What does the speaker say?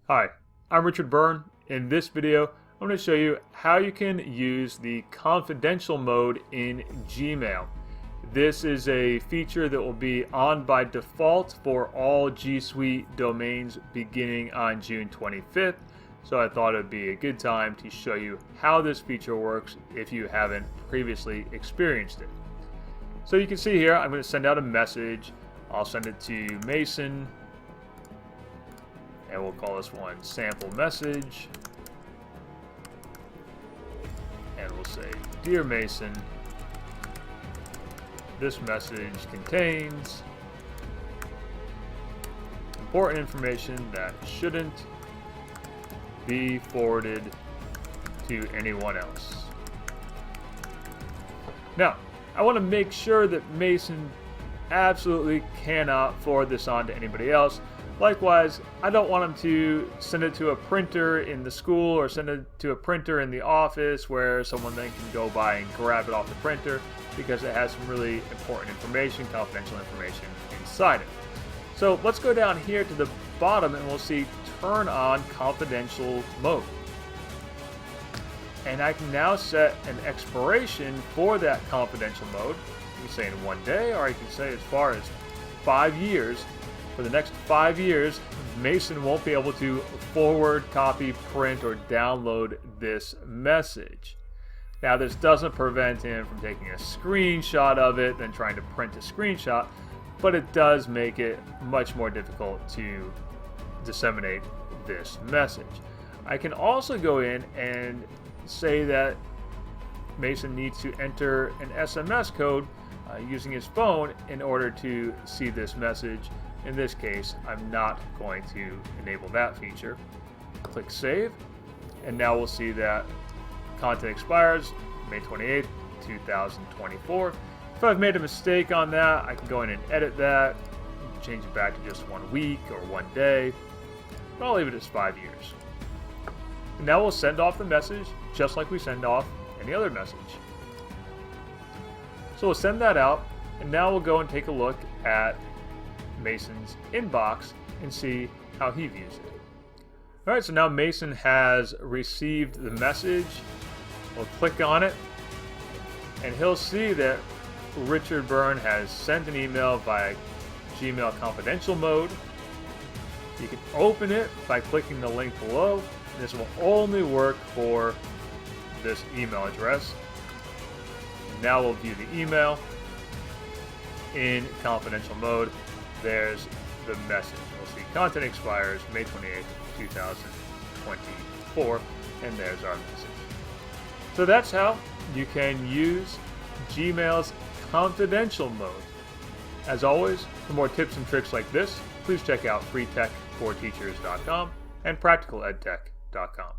Hi, I'm Richard Byrne. In this video, I'm going to show you how you can use the confidential mode in Gmail. This is a feature that will be on by default for all G Suite domains beginning on June 25th. So I thought it would be a good time to show you how this feature works if you haven't previously experienced it. So you can see here, I'm going to send out a message. I'll send it to Mason. And we'll call this one sample message. And we'll say, Dear Mason, this message contains important information that shouldn't be forwarded to anyone else. Now, I want to make sure that Mason absolutely cannot forward this on to anybody else. Likewise, I don't want him to send it to a printer in the school or send it to a printer in the office where someone then can go by and grab it off the printer because it has some really important information, confidential information inside it. So let's go down here to the bottom and we'll see turn on confidential mode. And I can now set an expiration for that confidential mode. You can say in 1 day, or I can say as far as 5 years. For the next 5 years, Mason won't be able to forward, copy, print, or download this message. Now, this doesn't prevent him from taking a screenshot of it and trying to print a screenshot, but it does make it much more difficult to disseminate this message. I can also go in and say that Mason needs to enter an SMS code using his phone in order to see this message. In this case, I'm not going to enable that feature. Click Save, and now we'll see that content expires May 28th, 2024. If I've made a mistake on that, I can go in and edit that, change it back to just 1 week or 1 day, but I'll leave it as 5 years. And now we'll send off the message just like we send off any other message. So we'll send that out, and now we'll go and take a look at Mason's inbox and see how he views it. Alright, so now Mason has received the message. We'll click on it, and he'll see that Richard Byrne has sent an email via Gmail confidential mode. You can open it by clicking the link below. This will only work for this email address. Now we'll view the email in confidential mode. There's the message. We'll see content expires May 28th, 2024, and there's our message. So that's how you can use Gmail's confidential mode. As always, for more tips and tricks like this, please check out freetechforteachers.com and practicaledtech.com.